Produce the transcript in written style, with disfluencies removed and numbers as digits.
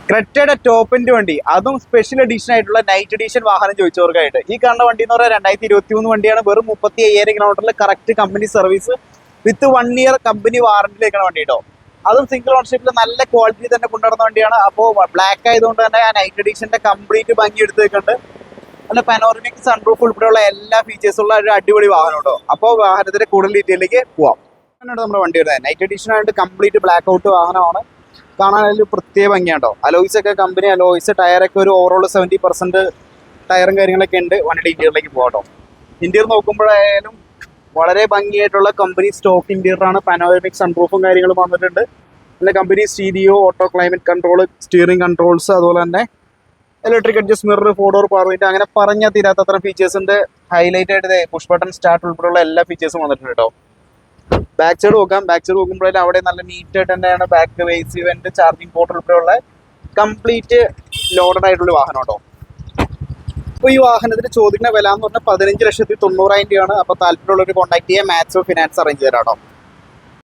ക്രെറ്റയുടെ ടോപ്പിന്റെ വണ്ടി, അതും സ്പെഷ്യൽ എഡിഷൻ ആയിട്ടുള്ള നൈറ്റ് എഡിഷൻ വാഹനം ചോദിച്ചവർക്കായിട്ട്. ഈ കാണുന്ന വണ്ടി എന്ന് പറഞ്ഞാൽ 2023 വണ്ടിയാണ്. വെറും 35,000 കിലോമീറ്ററിൽ correct company service with 1 year company വാറന്റിയിലേക്കാണ് വണ്ടി കേട്ടോ. അതും സിംഗിൾ ഓൺഷിപ്പിൽ നല്ല ക്വാളിറ്റി തന്നെ കൊണ്ടുവരുന്ന വണ്ടിയാണ്. അപ്പോൾ ബ്ലാക്ക് ആയതുകൊണ്ട് തന്നെ ആ നൈറ്റ് എഡിഷന്റെ കംപ്ലീറ്റ് ഭംഗി എടുത്തേക്കുണ്ട്. നല്ല പനോറമിക് സൺറൂഫ് ഉൾപ്പെടെയുള്ള എല്ലാ ഫീച്ചേഴ്സും ഉള്ള ഒരു അടിപൊളി വാഹനം കേട്ടോ. അപ്പോൾ വാഹനത്തിന്റെ കൂടുതൽ ഡീറ്റെയിലേക്ക് പോവാം. അങ്ങനെയാണ് നമ്മുടെ വണ്ടി വരുന്നത്. നൈറ്റ് എഡിഷൻ ആയിട്ട് കംപ്ലീറ്റ് ബ്ലാക്ക് ഔട്ട് വാഹനമാണ്. കാണാനൊരു പ്രത്യേക ഭംഗിയാട്ടോ. അലോയ്സ് ഒക്കെ കമ്പനി അലോയ്സ്, ടയറൊക്കെ ഒരു ഓവറോൾ 70% ടയറും കാര്യങ്ങളൊക്കെ ഉണ്ട്. വണ്ടിയുടെ ഇന്റീരിയറിലേക്ക് പോകാട്ടോ. ഇന്റീരിയർ നോക്കുമ്പോഴായാലും വളരെ ഭംഗിയായിട്ടുള്ള കമ്പനി സ്റ്റോക്ക് ഇന്റീരിയറാണ്. പനോരമിക് സൺറൂഫും കാര്യങ്ങളും വന്നിട്ടുണ്ട്. പിന്നെ company stereo, auto climate control, steering controls, അതുപോലെ തന്നെ electric adjust mirror, 4 door power window, അങ്ങനെ പറഞ്ഞാൽ തീരാത്തത്ര ഫീച്ചേഴ്സിന്റെ ഹൈലൈറ്റ് ആയിട്ട് പുഷ് ബട്ടൺ സ്റ്റാർട്ട് ഉൾപ്പെടെയുള്ള എല്ലാ ഫീച്ചേഴ്സും വന്നിട്ടുണ്ട് കേട്ടോ. ബാക്ക് സൈഡ് നോക്കാം. ബാക്ക് സൈഡ് നോക്കുമ്പോഴേ അവിടെ നല്ല നീറ്റ് ആയിട്ട് തന്നെയാണ് ബാക്ക് വേസ് ഇവന്റ്, ചാർജിംഗ് പോർട്ട് ഉൾപ്പെടെയുള്ള കംപ്ലീറ്റ് ലോഡഡ് ആയിട്ടുള്ള വാഹനം കേട്ടോ. അപ്പോൾ ഈ വാഹനത്തിന് ചോദിക്കുന്ന വില എന്ന് പറഞ്ഞാൽ 15,90,000 രൂപയാണ്. അപ്പോൾ താല്പര്യമുള്ളവർ കോൺടാക്ട് ചെയ്യാൻ മാത്സോ ഫിനാൻസ് അറേഞ്ച് തരാം കേട്ടോ.